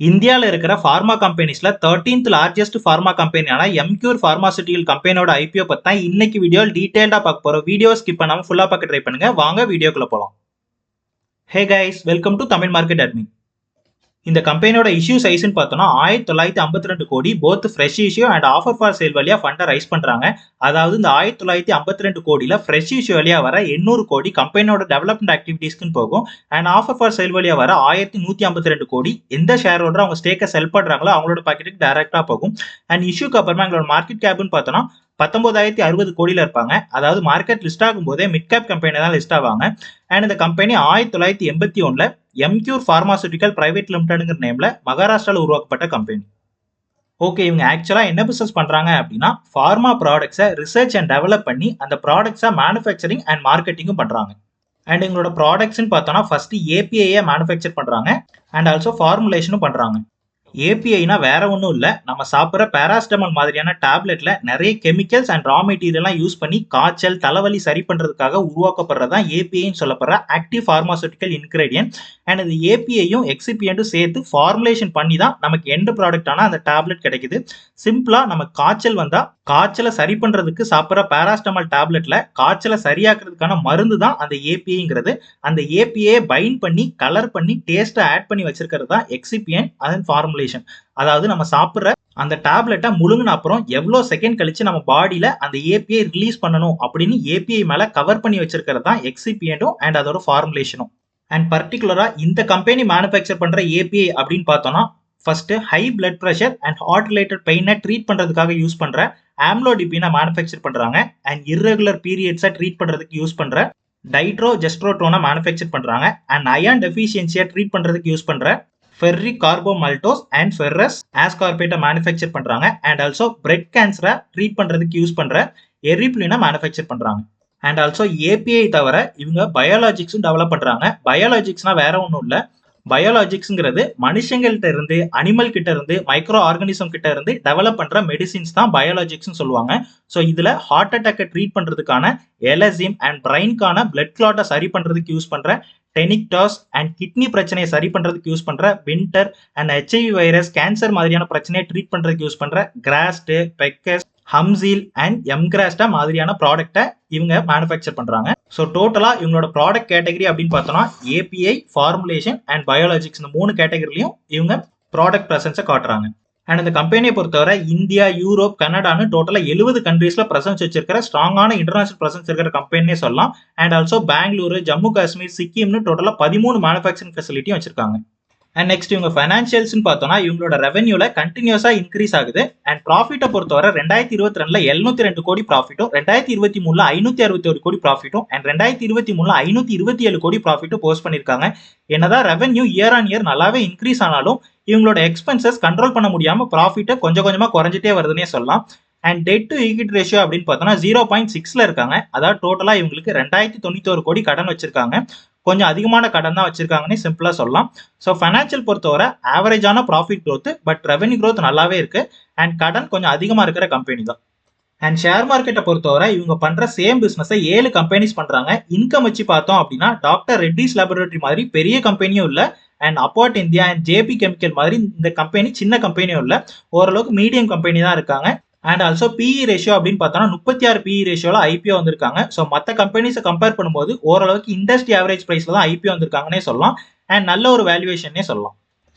இந்தியாவில் இருக்கிற ஃபார்மா கம்பெனிஸ்ல 13th லார்ஜஸ்ட் ஃபார்மா கம்பெனியான எம்க்யூர் பார்மாசூட்டிக்கல் கம்பெனியோட ஐபிஓ பத்தி தான் இன்னைக்கு வீடியோ டீடைல்டா பார்க்க போறோம். வீடியோ ஸ்கிப் பண்ணாம ஃபுல்லா பார்க்க ட்ரை பண்ணுங்க. வாங்க வீடியோக்குள்ள போலாம். Hey guys, welcome to Tamil market admin. இந்த கம்பெனியோட இஷ்யூ சைஸ்ன்னு பார்த்தோம்னா 1952 கோடி both fresh issue and offer for sale வழியா ஃபண்டை ரைஸ் பண்றாங்க. அதாவது இந்த 1952 கோடியில ஃப்ரெஷ் இஷ்யூ வழியா வர 800 கோடி கம்பெனியோட டெவலப்மெண்ட் ஆக்டிவிட்டீஸ்க்கு போகும். அண்ட் ஆஃபர் ஃபார் சேல் வழியா வர 1152 கோடி எந்த ஷேர் ஹோல்டர் அவங்க ஸ்டேக்கை செல் பண்றாங்களோ அவங்களோட பாக்கெட்டுக்கு டைரக்டா போகும். அண்ட் இஷ்யூக்கு அப்புறமா எங்களோட மார்க்கெட் கேப்னு பார்த்தோம்னா 19,060 கோடியில இருப்பாங்க. அதாவது மார்க்கெட் லிஸ்ட் ஆகும் போதே மிட் கேப் கம்பெனி தான் லிஸ்ட் ஆவாங்க. அண்ட் இந்த கம்பெனி 1981ல எம்க்யூர் பார்மாசூட்டிக்கல் பிரைவேட் லிமிடெட்ங்கிற நேம்ல மகாராஷ்டிரால உருவாக்கப்பட்ட கம்பெனி. ஓகே, இவங்க ஆக்சுவலா என்ன பிசினஸ் பண்றாங்க அப்படின்னா ஃபார்மா ப்ராடக்ட்ஸை ரிசர்ச் அண்ட் டெவலப் பண்ணி அந்த ப்ராடக்ட்ஸை மேனுஃபேக்சரிங் அண்ட் மார்க்கெட்டிங்கும் பண்றாங்க. அண்ட் எங்களோட ப்ராடக்ட்ஸ்ன்னு பார்த்தோம்னா ஃபர்ஸ்ட் ஏபிஐயை மேனுஃபேக்சர் பண்றாங்க அண்ட் ஆல்சோ ஃபார்முலேஷனும் பண்றாங்க. ஏபிஐனா வேற ஒன்றும் இல்லை, நம்ம சாப்பிட்ற பேராசிட்டமால் மாதிரியான டேப்லெட்ல நிறைய கெமிக்கல்ஸ் அண்ட் ரா மெட்டீரியல்லாம் யூஸ் பண்ணி காய்ச்சல் தலைவலி சரி பண்றதுக்காக உருவாக்கப்படுறதா ஏபிஐன்னு சொல்லப்படுற ஆக்டிவ் பார்மாசூட்டிக்கல் இன்கிரீடியன்ட். அண்ட் இந்த ஏபிஐயும் எக்ஸிபியன்ட்டும் சேர்த்து ஃபார்முலேஷன் பண்ணி தான் நமக்கு எண்ட் ப்ராடக்டான அந்த டேப்லெட் கிடைக்குது. சிம்பிளா நம்ம காய்ச்சல் வந்தா காய்ச்சலை சரி பண்றதுக்கு சாப்பிட்ற பேராசிட்டமால் டேப்லெட்ல காய்ச்சலை சரியாக்குறதுக்கான மருந்து தான் அந்த ஏபிஐங்கிறது. அந்த ஏபிஐ பைண்ட் பண்ணி கலர் பண்ணி டேஸ்ட்டை ஆட் பண்ணி வச்சிருக்கிறது தான் எக்ஸிபியன்ட் அண்ட் ஃபார்முலேஷன். அதாவது நம்ம சாப்பிட்ற அந்த டேப்லெட்டை முழுங்கின அப்புறம் எவ்வளோ செகண்ட் கழிச்சு நம்ம பாடியில அந்த ஏபிஐ ரிலீஸ் பண்ணணும் அப்படின்னு ஏபிஐ மேல கவர் பண்ணி வச்சிருக்கிறது தான் எக்ஸிபியன்ட்டும் அண்ட் அதோட ஃபார்முலேஷனும். அண்ட் பர்டிகுலரா இந்த கம்பெனி மேனுஃபேக்சர் பண்ற ஏபிஐ அப்படின்னு பார்த்தோம்னா first high blood pressure and heart related பெயினை ட்ரீட் பண்றதுக்காக யூஸ் பண்ற ஆம்லோடிபினை மேனுஃபேக்சர் பண்றாங்க. அண்ட் இர்ரெகுலர் பீரியட்ஸை ட்ரீட் பண்றதுக்கு யூஸ் பண்ற டைட்ரோஜெஸ்ட்ரோட்டோனை மேனுஃபேக்சர் பண்றாங்க. அண்ட் அயன் டெஃபிஷியன்சியை ட்ரீட் பண்றதுக்கு யூஸ் பண்ற ஃபெர்ரிக் கார்போமால்டோஸ் அண்ட் ஃபெர்ரஸ் ஆஸ்கார்பேட்டை மேனுஃபேக்சர் பண்றாங்க. அண்ட் ஆல்சோ பிரெட் கேன்சரை ட்ரீட் பண்றதுக்கு யூஸ் பண்ற எரிப்ளினை மேனுஃபேக்சர் பண்றாங்க. அண்ட் ஆல்சோ ஏபிஐ தவிர இவங்க பயாலஜிக்ஸும் டெவலப் பண்றாங்க. பயாலஜிக்ஸ்னா வேற ஒன்றும் இல்லை, பயாலஜிக்ஸ்ங்கிறது மனுஷங்கள்கிட்ட இருந்து அனிமல் கிட்ட இருந்து மைக்ரோ ஆர்கானிசம் கிட்ட இருந்து டெவலப் பண்ற மெடிசின்ஸ் தான் பயாலஜிக்ஸ் சொல்லுவாங்க. ஸோ இதுல ஹார்ட் அட்டாக்கை ட்ரீட் பண்றதுக்கான எலசிம் அண்ட் பிரைன்கான பிளட் கிளாட்டை சரி பண்றதுக்கு யூஸ் பண்ற டெனிக்டாஸ் அண்ட் கிட்னி பிரச்சனையை சரி பண்றதுக்கு யூஸ் பண்ற winter and HIV virus cancer மாதிரியான பிரச்சனையை ட்ரீட் பண்றதுக்கு யூஸ் பண்ற கிராஸ்ட் பெக்கஸ் ஹம்சீல் அண்ட் எம்கிராஸ்டா மாதிரியான ப்ராடக்ட்டை இவங்க மேனுஃபேக்சர் பண்றாங்க. ஸோ டோட்டலா இவங்களோட ப்ராடக்ட் கேட்டகரி அப்படின்னு பார்த்தோம்னா ஏபிஐ, ஃபார்முலேஷன் அண்ட் பயாலஜிக்ஸ் இந்த 3 கேட்டகரிலையும் இவங்க ப்ராடக்ட் ப்ரெசன்ஸை காட்டுறாங்க. அண்ட் இந்த கம்பெனியை பொறுத்தவரை இந்தியா, யூரோப், கனடான்னு டோட்டலா 70 கண்ட்ரீஸ்ல பிரசன்ஸ் வச்சிருக்கிற ஸ்ட்ராங்கான இன்டர்நேஷனல் பிரசன்ஸ் இருக்கிற கம்பெனியே சொல்லலாம். அண்ட் ஆல்சோ பெங்களூரு, ஜம்மு காஷ்மீர், சிக்கிம்னு டோட்டலா 13 மேனுஃபேக்சரிங் ஃபெசிலிட்டியும் வச்சிருக்காங்க. அண்ட் நெக்ஸ்ட் இவங்க ஃபைனான்சியல்ஸ்னு பார்த்தோம்னா இவங்களோட ரெவன்யூல கண்டினியூஸா இன்க்ரீஸ் ஆகுது. அண்ட் ப்ராஃபிட்டை பொறுத்தவரை 2022ல 702 கோடி ப்ராஃபிட்டும், 2023ல 561 கோடி ப்ராஃபிட்டும் அண்ட் 2023ல 527 கோடி ப்ராஃபிட்டும் போஸ்ட் பண்ணியிருக்காங்க. என்னதான் ரெவன்யூ இயர் ஆன் இயர் நல்லாவே இன்க்ரீஸ் ஆனாலும் இவங்களோட எக்ஸ்பென்சஸ் கண்ட்ரோல் பண்ண முடியாம ப்ராஃபிட்டை கொஞ்சம் கொஞ்சமா குறைஞ்சிட்டே வருதுன்னே சொல்லலாம். And debt to equity ratio அப்படின்னு பார்த்தோம்னா 0.6ல இருக்காங்க. அதாவது டோட்டலா இவங்களுக்கு 2091 கோடி கடன் வச்சிருக்காங்க. கொஞ்சம் அதிகமான கடன் தான் வச்சிருக்காங்கன்னு சிம்பிளா சொல்லலாம். ஸோ ஃபைனான்சியல் பொறுத்தவரை ஆவரேஜான profit growth, but revenue growth நல்லாவே இருக்கு. அண்ட் கடன் கொஞ்சம் அதிகமா இருக்கிற கம்பெனி தான். அண்ட் ஷேர் மார்க்கெட்டை பொறுத்தவரை இவங்க பண்ற சேம் பிசினஸை 7 கம்பெனிஸ் பண்றாங்க. இன்கம் வச்சு பார்த்தோம் அப்படின்னா டாக்டர் ரெட்டிஸ் லேபரேட்டரி மாதிரி பெரிய கம்பெனியும் இல்லை, and apart India and J B chemical மாதிரி இந்த கம்பெனி சின்ன கம்பெனியும் இல்லை, ஓரளவுக்கு மீடியம் கம்பெனி தான் இருக்காங்க. அண்ட் ஆல்சோ பிஇ ரேஷியோ அப்படின்னு பார்த்தோம்னா 36 பிஇ ரேஷியோல ஐபிஓ வந்திருக்காங்க. ஸோ மற்ற கம்பெனிஸை கம்பேர் பண்ணும்போது ஓரளவுக்கு இண்டஸ்ட்ரி ஆவரேஜ் பிரைஸ்ல தான் ஐபிஓ வந்திருக்காங்கன்னே சொல்லலாம். அண்ட் நல்ல ஒரு வேல்யூவேஷனே சொல்லலாம்.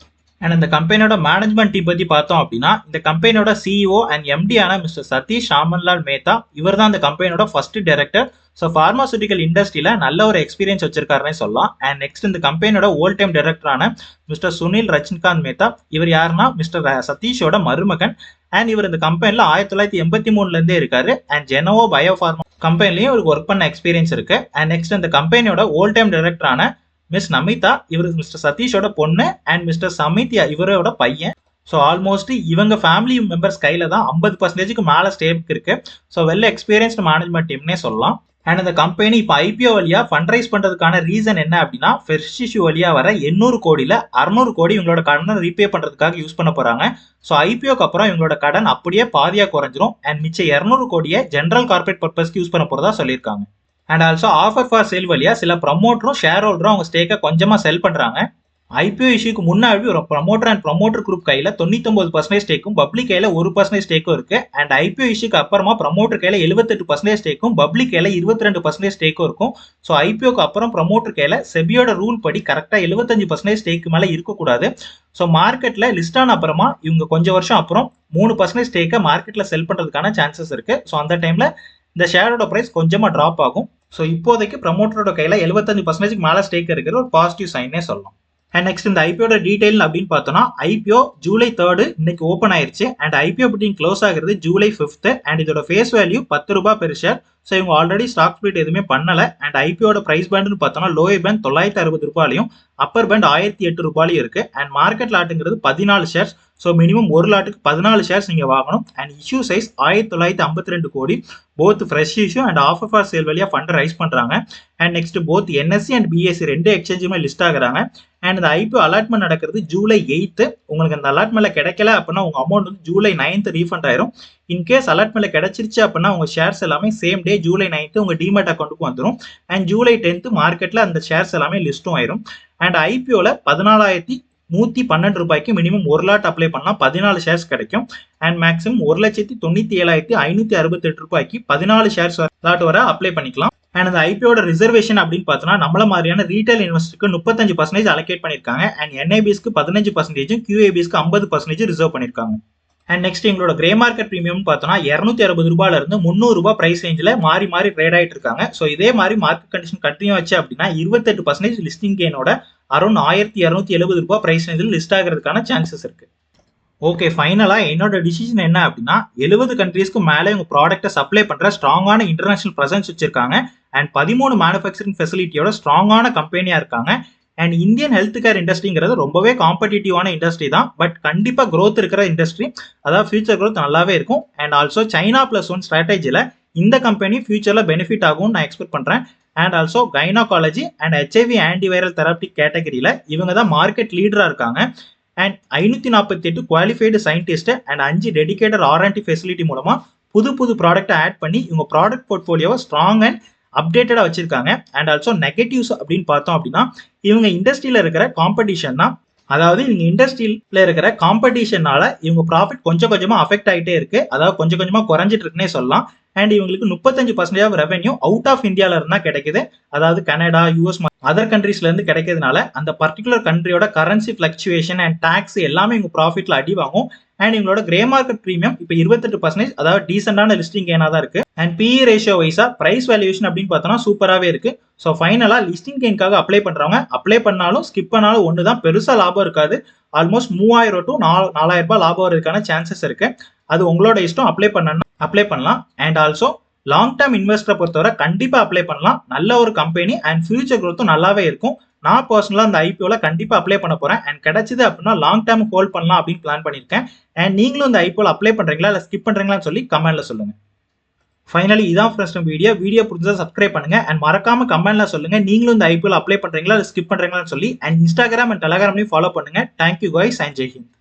அண்ட் இந்த கம்பெனியோட மேனேஜ்மெண்ட் டீம் பத்தி பார்த்தோம் அப்படின்னா இந்த கம்பெனியோட சிஇஓ அண்ட் எம்டியான மிஸ்டர் சதீஷ் ராமன்லால் மேத்தா, இவர் தான் இந்த கம்பெனியோட ஃபர்ஸ்ட் டைரக்டர். ஸோ பார்மாசூட்டிக்கல் இண்டஸ்ட்ரியில நல்ல ஒரு எக்ஸ்பீரியன்ஸ் வச்சிருக்காருன்னே சொல்லலாம். அண்ட் நெக்ஸ்ட் இந்த கம்பெனியோட ஓல் டைம் டைரக்டரான மிஸ்டர் சுனில் ரஜினிகாந்த் மேத்தா, இவர் யாருன்னா மிஸ்டர் சதீஷோட மருமகன். அண்ட் இவர் இந்த கம்பெனில 1983ல இருந்தே இருக்காரு. அண்ட் ஜெனோவோ பயோஃபார்மா கம்பெனிலையும் இவருக்கு ஒர்க் பண்ண எக்ஸ்பீரியன்ஸ் இருக்கு. அண்ட் நெக்ஸ்ட் இந்த கம்பெனியோட ஓல் டைம் டைரக்டரான மிஸ் நமிதா, இவர் மிஸ்டர் சதீஷோட பொண்ணு. அண்ட் மிஸ்டர் சமித்யா இவரோட பையன். ஸோ ஆல்மோஸ்ட் இவங்க ஃபேமிலி மெம்பர்ஸ் கையில தான் 50%க்கு மேல ஸ்டேக் இருக்கு. ஸோ வெல் எக்ஸ்பீரியன்ஸ்டு மேனேஜ்மெண்ட் டீம்னே சொல்லலாம். அண்ட் இந்த கம்பெனி இப்போ ஐபிஓ வழியா ஃபண்ட் ரைஸ் பண்றதுக்கான ரீசன் என்ன அப்படின்னா ஃப்ரெஷ் இஷ்யூ வழியா வர 800 கோடியில 600 கோடி இவங்களோட கடனை ரீபே பண்றதுக்காக யூஸ் பண்ண போறாங்க. ஸோ ஐபிஓக்கு அப்புறம் இவங்களோட கடன் அப்படியே பாதியா குறைஞ்சிரும். அண்ட் மிச்சம் 200 கோடியை ஜென்ரல் கார்பரேட் பர்பஸ்க்கு யூஸ் பண்ண போறதா சொல்லியிருக்காங்க. And also offer for sale வழியா சில ப்ரமோட்டரும் ஷேர் ஹோல்டரும் அவங்க ஸ்டேக்கை கொஞ்சமா செல் பண்றாங்க. ஐபிஓ இஷ்யூக்கு முன்னாடி ஒரு ப்ரமோட்டர் அண்ட் ப்ரமோட்டர் குரூப் கையில 99% ஸ்டேக்கும் பப்ளிக் கையில 1% ஸ்டேக்கும் இருக்கு. அண்ட் ஐபிஓ இஷ்யூக்கு அப்புறமா ப்ரமோட்டர் கையில 78% ஸ்டேக்கும் பப்ளிக் கையில 22% ஸ்டேக்கும் இருக்கும். ஸோ ஐபிஓக்கு அப்புறம் ப்ரமோட்டர் கையில செபியோட ரூல் படி கரெக்டா 75% ஸ்டேக்கு மேல இருக்கக்கூடாது. ஸோ மார்க்கெட்ல லிஸ்ட் ஆன அப்புறமா இவங்க கொஞ்சம் வருஷம் அப்புறம் 3% ஸ்டேக்கை மார்க்கெட்ல செல் பண்றதுக்கான சான்சஸ் இருக்கு. ஸோ அந்த டைம்ல இந்த ஷேரோட பிரைஸ் கொஞ்சமா டிராப் ஆகும். ஸோ இப்போதைக்கு ப்ரமோட்டரோட கையில 75% மேல ஸ்டேக் இருக்கிற ஒரு பாசிட்டிவ் சைனே சொல்லலாம். அண்ட் நெக்ஸ்ட் இந்த ஐபிஓட டீடைல் அப்படின்னு பார்த்தோம்னா ஐபிஓ ஜூலை 3 இன்னைக்கு ஓப்பன் ஆயிருச்சு. அண்ட் ஐபிஓ பிட்டிங் க்ளோஸ் ஆகிறது ஜூலை 5. அண்ட் இதோட ஃபேஸ் வேல்யூ 10 ரூபாய் பெர் ஷேர். ஸோ இவங்க ஆல்ரெடி ஸ்டாக் ஸ்பிளிட் எதுவுமே பண்ணல. அண்ட் ஐபிஓட பிரைஸ் பேண்ட்னு பார்த்தோம்னா லோயர் பேண்ட் 960 ரூபாயிலையும் அப்பர் பேண்ட் 1008 ரூபாயிலையும் இருக்கு. அண்ட் மார்க்கெட் லாட்டுங்கிறது 14 ஷேர்ஸ். ஸோ மினிமம் ஒரு லாட்டுக்கு 14 ஷேர்ஸ் நீங்க வாங்கணும். அண்ட் இஷ்யூ சைஸ் 1952 கோடி. Both fresh issue and offer for sale வழியா ஃபண்ட் ரைஸ் பண்றாங்க. And next both NSC and BSc ரெண்டு எக்ஸ்சேஞ்சுமே லிஸ்ட் ஆகுறாங்க. அண்ட் இந்த ஐபிஓ அலாட்மெண்ட் நடக்கிறது ஜூலை 8. உங்களுக்கு அந்த அலாட்மெண்ட்ல கிடைக்கல அப்படின்னா உங்க அமௌண்ட் வந்து ஜூலை 9 ரீஃபண்ட் ஆயிரும். இன்கேஸ் அலாட்மெண்ட்ல கிடைச்சிருச்சு அப்படின்னா உங்க ஷேர்ஸ் எல்லாமே சேம் டே ஜூலை 9 உங்க டிமேட் அக்கௌண்ட்டுக்கு வந்துடும். அண்ட் ஜூலை 10 மார்க்கெட்ல அந்த ஷேர்ஸ் எல்லாமே லிஸ்டும் ஆயிரும். அண்ட் ஐபிஓல 14,112 ரூபாய்க்கு மினிமம் ஒரு லாட் அப்ளை பண்ணா 14 ஷேர்ஸ் கிடைக்கும். அண்ட் மேக்ஸிமம் 1,97,568 ரூபாய்க்கு 14 ஷேர்ஸ் லாட் வர அப்ளை பண்ணிக்கலாம். அண்ட் அந்த ஐபிஓட ரிசர்வேஷன் அப்படின்னு பார்த்தோம்னா நம்மள மாதிரியான ரீட்டைல் இன்வெஸ்டருக்கு 35% அலோகேட் பண்ணிருக்காங்க. அண்ட் என்ஐபிஸ்க்கு 15%, QABஸ்க்கு 50% ரிசர்வ் பண்ணிருக்காங்க. அண்ட் நெக்ஸ்ட் எங்களோட கிரே மார்க்கெட் பிரீமியம் பார்த்தோம்னா 260 ரூபாயில இருந்து 300 ரூபாய் பிரைஸ் ரேஞ்சில் மாறி மாறி ட்ரேட் ஆயிட்டு இருக்காங்க. ஸோ இதே மாதிரி மார்க்கெட் கண்டிஷன் கண்டினியூ ஆச்சு அப்படின்னா 28% லிஸ்டிங் கெயினோட அரௌண்ட் 1270 ரூபாய் பிரைஸ் ரேஞ்சில் லிஸ்ட் ஆகிறதுக்கான சான்சஸ் இருக்கு. ஓகே, ஃபைனலா என்னோட டிசிஷன் என்ன அப்படின்னா 70 கண்ட்ரீஸ்க்கு மேலே உங்க ப்ராடக்ட்டை சப்ளை பண்ற ஸ்ட்ராங்கான இன்டர்நேஷனல் பிரசன்ஸ் வச்சிருக்காங்க. அண்ட் 13 மேனுஃபேக்சரிங் ஃபெசிலிட்டியோட ஸ்ட்ராங்கான கம்பெனியா இருக்காங்க. அண்ட் இந்தியன் ஹெல்த் கேர் இண்டஸ்ட்ரிங்கிறது ரொம்பவே காம்படிட்டிவான இண்டஸ்ட்ரி தான். பட் கண்டிப்பா growth இருக்கிற இண்டஸ்ட்ரி, அதாவது ஃபியூச்சர் growth நல்லாவே இருக்கும். அண்ட் ஆல்சோ China +1 ஸ்ட்ராட்டஜில இந்த கம்பெனி ஃபியூச்சர்ல பெனிஃபிட் ஆகும்னு நான் எக்ஸ்பெக்ட் பண்றேன். And also gynaecology and HIV antiviral therapeutic கேட்டகரியில இவங்க தான் மார்க்கெட் லீடரா இருக்காங்க. And 548 qualified scientist and 5 dedicated R&D facility மூலமா புது ப்ராடக்ட்டை ஆட் பண்ணி இவங்க ப்ராடக்ட் போர்ட்ஃபோலியோவை ஸ்ட்ராங் அண்ட் அப்டேட்டடா வச்சிருக்காங்க. அண்ட் ஆல்சோ நெகட்டிவ்ஸ் அப்படின்னு பார்த்தோம் அப்படின்னா இவங்க இண்டஸ்ட்ரியில இருக்கிற காம்படிஷன் தான். அதாவது இவங்க இண்டஸ்ட்ரியில இருக்கிற காம்படிஷனால இவங்க ப்ராஃபிட் கொஞ்சம் கொஞ்சமா அஃபெக்ட் ஆகிட்டே இருக்கு. அதாவது கொஞ்சம் கொஞ்சமா குறைஞ்சிட்டு இருக்குன்னே சொல்லலாம். அண்ட் இவங்களுக்கு 35% ஆஃப் ரெவென்யூ அவுட் ஆஃப் இந்தியால இருந்தா கிடைக்குது. அதாவது கனடா, US அதர் கண்ட்ரீஸ்ல இருந்து கிடைக்கிறதுனால அந்த பர்டிகுலர் கண்ட்ரியோட கரன்சி பிளக்சுவேஷன் அண்ட் டாக்ஸ் எல்லாமே இவங்க ப்ராஃபிட்ல அடி வாங்கும். அண்ட் இவங்களோட கிரே மார்க்கெட் பிரீமியம் இப்போ 28%, அதாவது டீசென்டான லிஸ்டிங் கெயினா தான் இருக்கு. அண்ட் PE ரேஷியோ வைஸா பிரைஸ் வேல்யூவேஷன் அப்படின்னு பார்த்தோம்னா சூப்பராகவே இருக்கு. ஸோ ஃபைனலா லிஸ்டிங் கெயின்காக அப்ளை பண்றவங்க அப்ளை பண்ணாலும் ஸ்கிப் பண்ணாலும் ஒன்று தான், பெருசா லாபம் இருக்காது. ஆல்மோஸ்ட் 3000 to 4000 ரூபாய் லாபம் வரதுக்கான சான்சஸ் இருக்கு. அது உங்களோட இஷ்டம். அப்ளை பண்ணலாம். அண்ட் ஆல்சோ லாங் டேர்ம் இன்வெஸ்டரை பொறுத்தவரை கண்டிப்பா அப்ளை பண்ணலாம். நல்ல ஒரு கம்பெனி அண்ட் ஃபியூச்சர் growth நல்லாவே இருக்கும். நான் பர்சனலா அந்த ஐபிஓல கண்டிப்பா அப்ளை பண்ண போறேன். அண்ட் கிடைச்சது அப்படின்னா லாங் டேர்ம் ஹோல்ட் பண்ணலாம் அப்படின்னு பிளான் பண்ணிருக்கேன். அண்ட் நீங்களும் இந்த ஐபிஓல அப்ளை பண்றீங்களா இல்ல ஸ்கிப் பண்றீங்களான்னு சொல்லி கமெண்ட்ல சொல்லுங்க. ஃபைனலி இதான் ஃப்ரெண்ட்ஸ் வீடியோ பிடிச்சா சப்ஸ்கிரைப் பண்ணுங்க. அண்ட் மறக்காம கமெண்ட்ல சொல்லுங்க நீங்களும் இந்த ஐபிஓல அப்ளை பண்றீங்களா இல்ல ஸ்கிப் பண்றீங்களான்னு சொல்லி. அண்ட் இன்ஸ்டாகிராம் அண்ட் டெலகிராம்லயும் ஃபாலோ பண்ணுங்க. Thank you guys and Jai Hind.